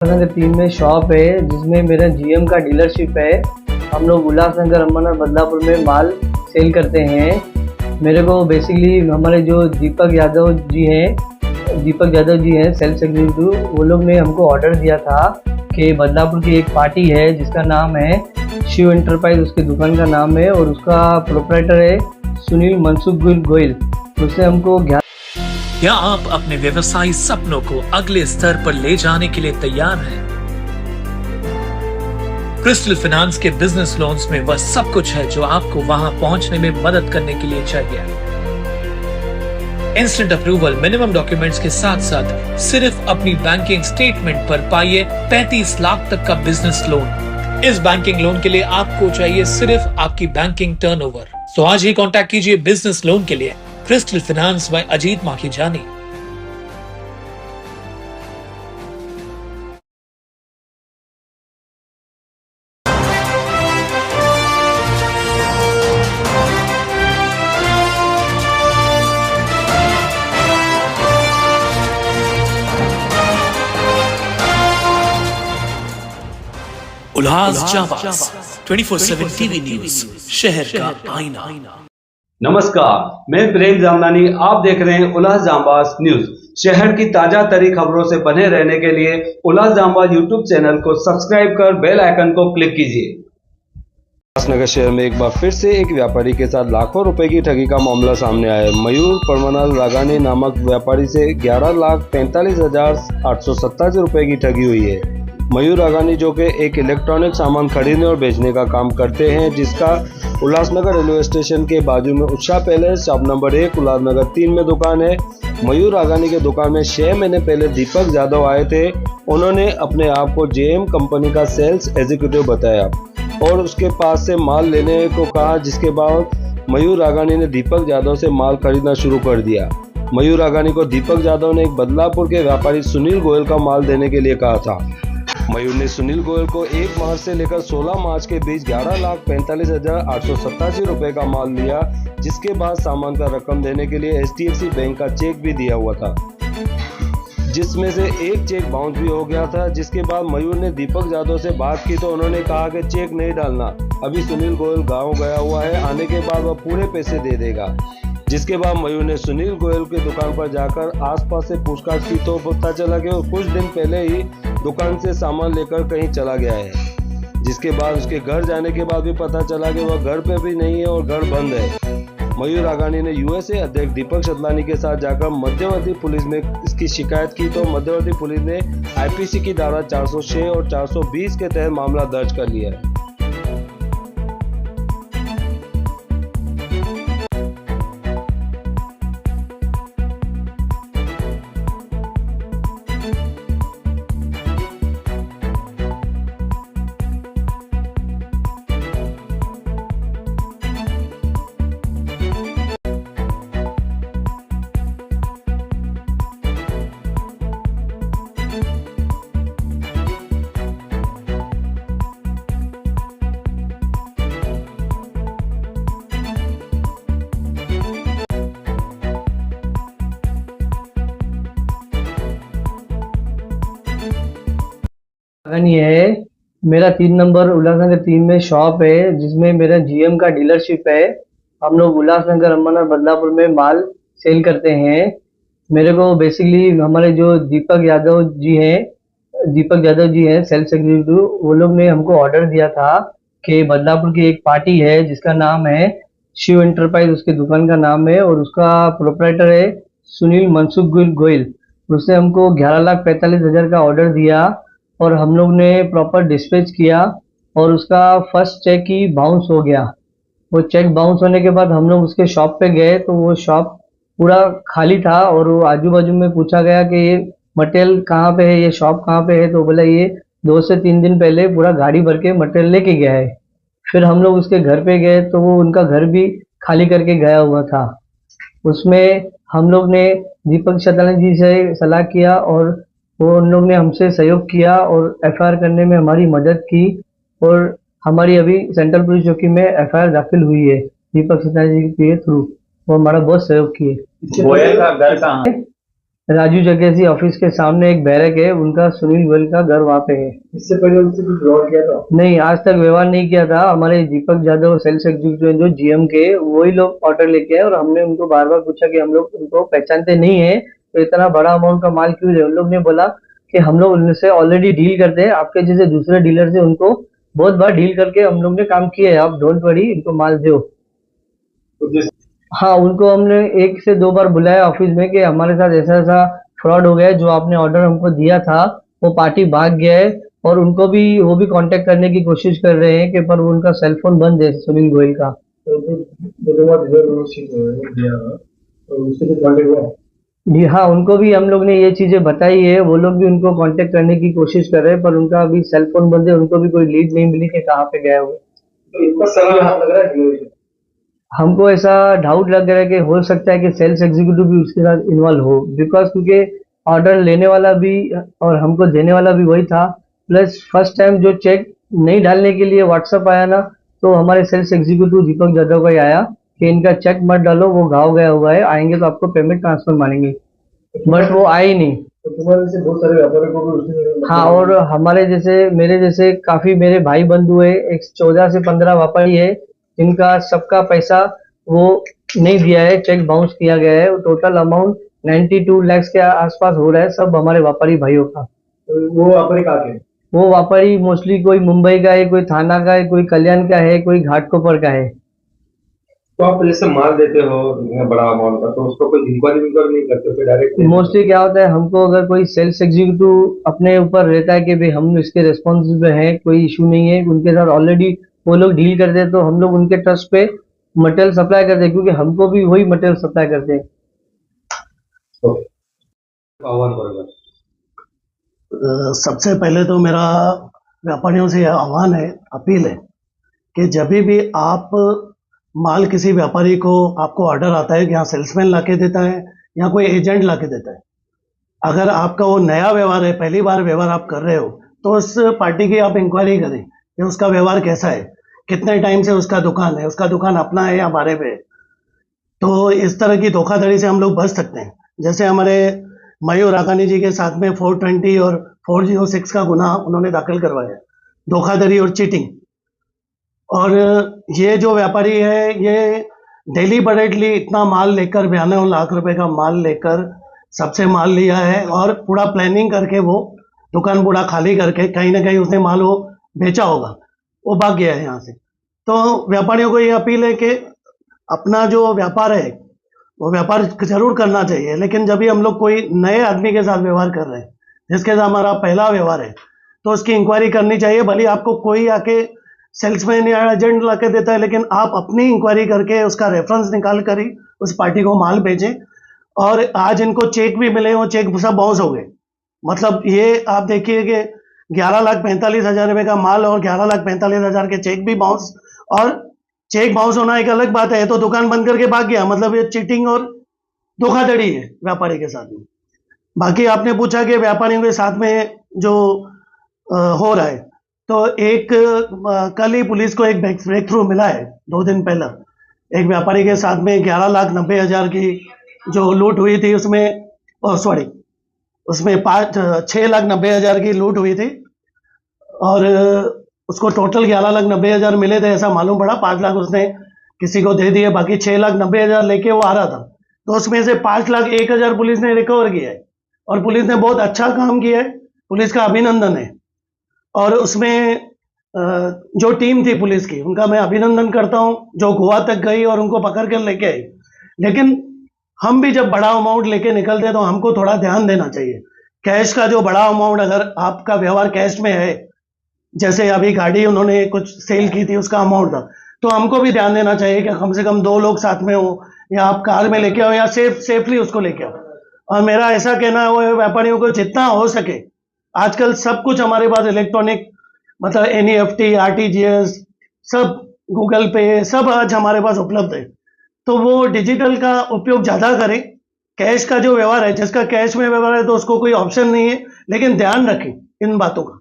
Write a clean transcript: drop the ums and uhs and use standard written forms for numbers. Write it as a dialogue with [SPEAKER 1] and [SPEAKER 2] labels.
[SPEAKER 1] उल्लासनगर 3 में शॉप है जिसमें मेरा जीएम का डीलरशिप है। हम लोग उल्लासनगर अम्बानगर बदलापुर में माल सेल करते हैं। मेरे को बेसिकली हमारे जो दीपक यादव जी हैं सेल्स एग्जीक्यूटिव, वो लोग ने हमको ऑर्डर दिया था कि बदलापुर की एक पार्टी है जिसका नाम है शिव एंटरप्राइज, उसकी दुकान का नाम है और उसका प्रोप्राइटर है सुनील मनसुख गोयल। उसने हमको
[SPEAKER 2] क्या आप अपने व्यवसायी सपनों को अगले स्तर पर ले जाने के लिए तैयार हैं? क्रिस्टल फाइनेंस के बिजनेस लोन्स में वह सब कुछ है जो आपको वहां पहुंचने में मदद करने के लिए चाहिए। इंस्टेंट अप्रूवल, मिनिमम डॉक्यूमेंट्स के साथ साथ सिर्फ अपनी बैंकिंग स्टेटमेंट पर पाइए 35 लाख तक का बिजनेस लोन। इस बैंकिंग लोन के लिए आपको चाहिए सिर्फ आपकी बैंकिंग टर्नओवर। तो आज ही कॉन्टैक्ट कीजिए बिजनेस लोन के लिए Crystal Finance by Ajit Makhijani. Ullas Jabaz 24/7 TV news, शहर का आईना।
[SPEAKER 3] नमस्कार, मैं प्रेम जामनानी, आप देख रहे हैं उल्लास जाबाज न्यूज। शहर की ताजा तरीन खबरों से बने रहने के लिए उल्लास जाबाज यूट्यूब चैनल को सब्सक्राइब कर बेल आइकन को क्लिक कीजिए।
[SPEAKER 4] उल्लासनगर शहर में एक बार फिर से एक व्यापारी के साथ लाखों रुपए की ठगी का मामला सामने आया है। मयूर परमनाल रागानी नामक व्यापारी से 11,45,887 रुपए की ठगी हुई है। मयूर रागानी जो कि एक इलेक्ट्रॉनिक सामान खरीदने और बेचने का काम करते हैं, जिसका उल्लासनगर रेलवे स्टेशन के बाजू में उत्साह पैलेस शॉप नंबर 1 उल्लासनगर 3 में दुकान है। मयूर रागानी के दुकान में 6 महीने पहले दीपक यादव आए थे। उन्होंने अपने आप को जेएम कंपनी का सेल्स एग्जीक्यूटिव बताया और उसके पास से माल लेने को कहा, जिसके बाद मयूर रागानी ने दीपक यादव से माल खरीदना शुरू कर दिया। मयूर रागानी को दीपक यादव ने एक बदलापुर के व्यापारी सुनील गोयल का माल देने के लिए कहा था। मयूर ने सुनील गोयल को 1 मार्च से लेकर 16 मार्च के बीच 11,45,887 रुपए का माल लिया, जिसके बाद सामान का रकम देने के लिए HDFC बैंक का चेक भी दिया हुआ था, जिसमें से एक चेक बाउंस भी हो गया था। जिसके बाद मयूर ने दीपक यादव से बात की तो उन्होंने कहा कि चेक नहीं डालना, अभी सुनील गोयल गाँव गया हुआ है, आने के बाद वह पूरे पैसे दे देगा। जिसके बाद मयूर ने सुनील गोयल की दुकान पर जाकर आसपास से पूछताछ की तो पता चला कि वो कुछ दिन पहले ही दुकान से सामान लेकर कहीं चला गया है। जिसके बाद उसके घर जाने के बाद भी पता चला कि वह घर पे भी नहीं है और घर बंद है। मयूर रागानी ने यूएसए अध्यक्ष दीपक शतलानी के साथ जाकर मध्यवर्ती पुलिस में इसकी शिकायत की तो मध्यवर्ती पुलिस ने IPC की धारा 406 और 420 के तहत मामला दर्ज कर लिया है।
[SPEAKER 1] ये है मेरा 3 नंबर उल्लासनगर 3 में शॉप है जिसमें मेरा जीएम का डीलरशिप है। हम लोग उल्लासनगर अम्बानगर बदलापुर में माल सेल करते हैं। मेरे को बेसिकली हमारे जो दीपक यादव जी हैं सेल्स एग्जीक्यूटिव, वो लोग ने हमको ऑर्डर दिया था कि बदलापुर की एक पार्टी है जिसका नाम है शिव एंटरप्राइज, उसकी दुकान का नाम है और उसका प्रोप्राइटर है सुनील मनसुख गोयल। उसने हमको 11,45,000 का ऑर्डर दिया और हम लोग ने प्रॉपर डिस्पैच किया और उसका फर्स्ट चेक ही बाउंस हो गया। वो चेक बाउंस होने के बाद हम लोग उसके शॉप पे गए तो वो शॉप पूरा खाली था और वो आजू बाजू में पूछा गया कि ये मटेरियल कहाँ पे है, ये शॉप कहाँ पे है, तो बोला ये 2 से 3 दिन पहले पूरा गाड़ी भर के मटेरियल लेके गया है। फिर हम लोग उसके घर पे गए तो वो उनका घर भी खाली करके गया हुआ था। उसमें हम लोग ने दीपक शतलानी जी से सलाह किया और वो उन लोग ने हमसे सहयोग किया और FIR करने में हमारी मदद की और हमारी अभी सेंट्रल पुलिस चौकी में FIR दाखिल हुई है दीपक शतलानी जी के थ्रू। वो हमारा बहुत सहयोग किए।
[SPEAKER 3] गोयल का घर कहाँ है?
[SPEAKER 1] राजू जगेसी ऑफिस के सामने एक बैरक है, उनका सुनील गोयल का घर वहाँ पे है।
[SPEAKER 5] इससे पहले उनसे कुछ व्यवहार किया था?
[SPEAKER 1] नहीं, आज तक व्यवहार नहीं किया था। हमारे दीपक यादव सेल्स एग्जीक्यूटिव जो जीएम के, वही लोग ऑर्डर लेके आए और हमने उनको बार बार पूछा कि हम लोग उनको पहचानते नहीं है, तो इतना बड़ा अमाउंट का माल क्यों है। उन लोग ने बोला कि हम लोग उनसे ऑलरेडी डील करते हैं, आपके जैसे दूसरे डीलर से उनको बहुत बार डील करके हम लोग ने काम किया है, आप डोंट वरी, इनको माल दो।
[SPEAKER 5] तो जिस
[SPEAKER 1] हाँ, उनको हमने 1 से 2 बार बुलाया ऑफिस में कि हमारे साथ ऐसा ऐसा फ्रॉड हो गया है, जो आपने ऑर्डर हमको दिया था वो पार्टी भाग गया है, और उनको भी वो भी कांटेक्ट करने की कोशिश कर रहे हैं कि पर वो उनका सेल फोन बंद है सुनील गोयल का।
[SPEAKER 5] तो उससे कुछ कांटेक्ट हुआ?
[SPEAKER 1] जी हाँ, उनको भी हम लोग ने ये चीजें बताई है, वो लोग भी उनको कांटेक्ट करने की कोशिश कर रहे हैं, पर उनका अभी सेल फोन बंद है, उनको भी कोई लीड नहीं मिली कि कहाँ पे गए हुए।
[SPEAKER 5] तो इतना सही हाथ लग रहा है डीलर से।
[SPEAKER 1] हमको ऐसा डाउट लग रहा है कि हो सकता है कि सेल्स एग्जीक्यूटिव भी उसके साथ इन्वॉल्व हो, बिकॉज क्योंकि ऑर्डर लेने वाला भी और हमको देने वाला भी वही था, प्लस फर्स्ट टाइम जो चेक नहीं डालने के लिए व्हाट्सएप आया ना, तो हमारे सेल्स एग्जीक्यूटिव दीपक यादव का ही आया कि इनका चेक मत डालो, वो घाव गया हुआ है, आएंगे तो आपको पेमेंट ट्रांसफर मानेंगे, बट वो आए ही नहीं।
[SPEAKER 5] तो तुम्हारे से बहुत सारे व्यापारियों को भी उसने
[SPEAKER 1] हाँ, और हमारे जैसे मेरे जैसे काफी मेरे भाई बंधु है, एक 14 से 15 व्यापारी है, जिनका सबका पैसा वो नहीं दिया है, चेक बाउंस किया गया है। टोटल अमाउंट 92 लाख के आसपास हो रहा है, सब हमारे व्यापारी भाइयों का।
[SPEAKER 5] तो वो व्यापारी कहाँ के?
[SPEAKER 1] वो व्यापारी मोस्टली कोई मुंबई का है, कोई थाना का है, कोई कल्याण का है, कोई घाटकोपर का है।
[SPEAKER 5] तो आप जैसे माल देते हो बड़ा अमाउंट का, तो उसको कोई इंक्वायरी नहीं करते, फिर डायरेक्ट?
[SPEAKER 1] मोस्टली क्या होता है, हमको अगर कोई सेल्स एग्जीक्यूटिव अपने ऊपर रहता है कि भाई हम इसके रिस्पॉन्सिबल हैं, कोई इशू नहीं है, उनके साथ ऑलरेडी वो लोग डील करते हैं, तो हम लोग उनके ट्रस्ट पे मटेरियल सप्लाई करते हैं, क्योंकि हमको भी वही मटेरियल सप्लाई करते हैं।
[SPEAKER 5] आह्वान करेगा।
[SPEAKER 6] सबसे पहले तो मेरा व्यापारियों से यह आह्वान है, अपील है कि जब भी आप माल किसी व्यापारी को, आपको ऑर्डर आता है कि यहाँ सेल्समैन लाके देता है या कोई एजेंट लाके देता है, अगर आपका वो नया व्यवहार है, पहली बार व्यवहार आप कर रहे हो, तो उस पार्टी की आप इंक्वायरी करें कि उसका व्यवहार कैसा है, कितने टाइम से उसका दुकान है, उसका दुकान अपना है या भाड़े पे है। तो इस तरह की धोखाधड़ी से हम लोग बच सकते हैं। जैसे हमारे मयूर राकानी जी के साथ में 420 और 406 का गुनाह उन्होंने दाखिल करवाया, धोखाधड़ी और चीटिंग। और ये जो व्यापारी है, ये डेलीबरेटली इतना माल लेकर 92 लाख रुपए का माल लेकर सबसे माल लिया है, और पूरा प्लानिंग करके वो दुकान पूरा खाली करके कहीं ना कहीं उसने माल वो बेचा होगा, वो भाग गया है यहाँ से। तो व्यापारियों को ये अपील है कि अपना जो व्यापार है वो व्यापार जरूर करना चाहिए, लेकिन जब भी हम लोग कोई नए आदमी के साथ व्यवहार कर रहे हैं, जिसके साथ हमारा पहला व्यवहार है, तो उसकी इंक्वायरी करनी चाहिए। भले आपको कोई आके सेल्समैन या एजेंट ला के देता है, लेकिन आप अपनी इंक्वायरी करके उसका रेफरेंस निकाल कर ही उस पार्टी को माल भेजें। और आज इनको चेक भी मिले, वो चेक सब बाउंस हो गए। मतलब ये आप देखिए कि 11,45,000 रुपये का माल और 11,45,000 के चेक भी बाउंस, और चेक बाउंस होना एक अलग बात है, तो दुकान बंद करके भाग गया, मतलब ये चीटिंग और धोखाधड़ी है व्यापारी के साथ में। बाकी आपने पूछा कि व्यापारियों के साथ में जो हो रहा है, तो एक कल ही पुलिस को एक ब्रेक थ्रू मिला है, 2 दिन पहले एक व्यापारी के साथ में 11,90,000 की जो लूट हुई थी, उसमें उसमें 6,90,000 की लूट हुई थी, और उसको टोटल 11,90,000 मिले थे ऐसा मालूम पड़ा। 5 लाख उसने किसी को दे दिए, बाकी 6,90,000 लेके वो आ रहा था। तो उसमें से 5,01,000 पुलिस ने रिकवर किया है, और पुलिस ने बहुत अच्छा काम किया है, पुलिस का अभिनंदन है। और उसमें जो टीम थी पुलिस की, उनका मैं अभिनंदन करता हूं, जो गोवा तक गई और उनको पकड़ कर लेके आई। लेकिन हम भी जब बड़ा अमाउंट लेके निकलते हैं तो हमको थोड़ा ध्यान देना चाहिए। कैश का जो बड़ा अमाउंट, अगर आपका व्यवहार कैश में है, जैसे अभी गाड़ी उन्होंने कुछ सेल की थी, उसका अमाउंट था, तो हमको भी ध्यान देना चाहिए कि कम से कम 2 लोग साथ में हो, या आप कार में लेके आओ, या सेफली उसको लेके आओ। और मेरा ऐसा कहना है, वो व्यापारियों को जितना हो सके, आजकल सब कुछ हमारे पास इलेक्ट्रॉनिक, मतलब NEFT, RTGS, सब गूगल पे, सब आज हमारे पास उपलब्ध है, तो वो डिजिटल का उपयोग ज़्यादा करें। कैश का जो व्यवहार है, जिसका कैश में व्यवहार है, तो उसको कोई ऑप्शन नहीं है, लेकिन ध्यान रखें इन बातों का।